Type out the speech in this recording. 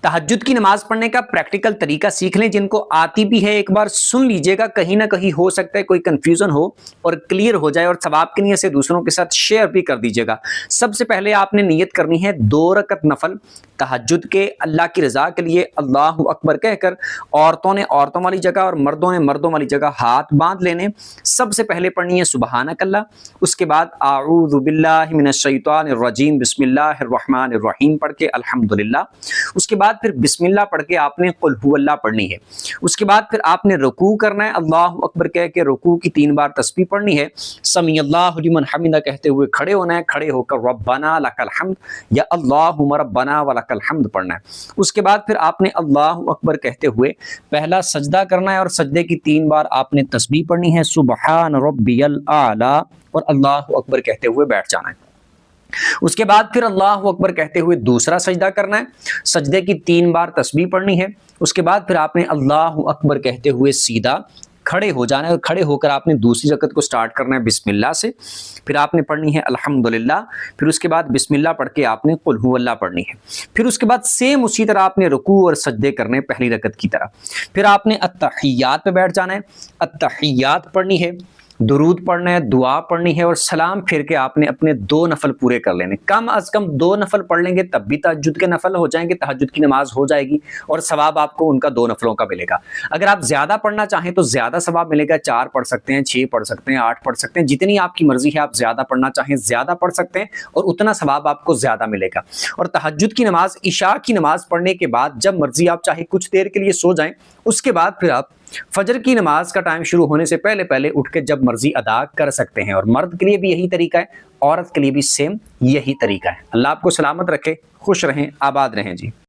तहज्जुद की नमाज पढ़ने का प्रैक्टिकल तरीका सीख लें। जिनको आती भी है एक बार सुन लीजिएगा, कहीं ना कहीं हो सकता है कोई कंफ्यूजन हो और क्लियर हो जाए, और सवाब की नीयत से दूसरों के साथ शेयर भी कर दीजिएगा। सबसे पहले आपने नियत करनी है 2 रकत नफल तहज्जुद के, अल्लाह की रजा के लिए अल्लाहु अकबर कहकर। औरतों ने औरतों वाली जगह और मर्दों ने मर्दों वाली जगह हाथ बांध लेने। सबसे पहले पढ़नी है सुबहानक अल्लाह, उसके बाद आऊज़ु बिल्लाहि मिनश शैतानिर रजीम बिस्मिल्लाहिर रहमानिर रहीम पढ़ के अल्हम्दुलिल्लाह। उसके बाद फिर बिस्मिल्लाह पढ़ के आपने कुल हुवल्लाह पढ़नी है। उसके बाद फिर आपने रुकू करना है, अल्लाहु अकबर कह के रुकू की 3 बार तस्बीह पढ़नी है। समी अल्लाहु लिमन हमिदा कहते हुए खड़े होना है, खड़े होकर रब्बना लकल हम्द या अल्लाहुम्मा रब्बना व लकल हम्द पढ़ना है। उसके बाद फिर आपने अल्लाहु अकबर कहते हुए पहला सजदा करना है, और सजदे की 3 बार आपने तस्बीह पढ़नी है, सुबहान रब्बियल आला, और अल्लाहु अकबर कहते हुए बैठ जाना है। उसके बाद फिर अल्लाहु अकबर कहते हुए दूसरा सजदा करना है, सजदे की 3 बार तस्बीह पढ़नी है। उसके बाद फिर आपने अल्लाहु अकबर कहते हुए सीधा खड़े हो जाना है, और खड़े होकर आपने दूसरी रकत को स्टार्ट करना है बिस्मिल्लाह से। फिर आपने पढ़नी है अल्हम्दुलिल्लाह, फिर उसके बाद बिस्मिल्लाह पढ़ के आपने कुल हुवल्लाह पढ़नी है। फिर उसके बाद सेम उसी तरह आपने रुकू और सजदे करने पहली रकत की तरह। फिर आपने अत्तहियात पे बैठ जाना है, अत्तहियात पढ़नी है, दुरूद पढ़ना है, दुआ पढ़नी है, और सलाम फिर के आपने अपने 2 नफल पूरे कर लेने। कम अज कम 2 नफल पढ़ लेंगे तब भी तहज्जुद के नफल हो जाएंगे, तहज्जुद की नमाज हो जाएगी, और सवाब आपको उनका 2 नफलों का मिलेगा। अगर आप ज्यादा पढ़ना चाहें तो ज्यादा सवाब मिलेगा, 4 पढ़ सकते हैं, 6 पढ़ सकते हैं, 8 पढ़ सकते हैं, जितनी आपकी मर्जी है। आप ज्यादा पढ़ना चाहें ज्यादा पढ़ सकते हैं, और उतना सवाब आपको ज्यादा मिलेगा। और तहज्जुद की नमाज इशा की नमाज पढ़ने के बाद जब मर्जी आप चाहे कुछ देर के लिए सो जाएं, उसके बाद फिर आप फजर की नमाज का टाइम शुरू होने से पहले पहले उठ के जब मर्जी अदा कर सकते हैं। और मर्द के लिए भी यही तरीका है, औरत के लिए भी सेम यही तरीका है। अल्लाह आपको सलामत रखे, खुश रहें, आबाद रहें जी।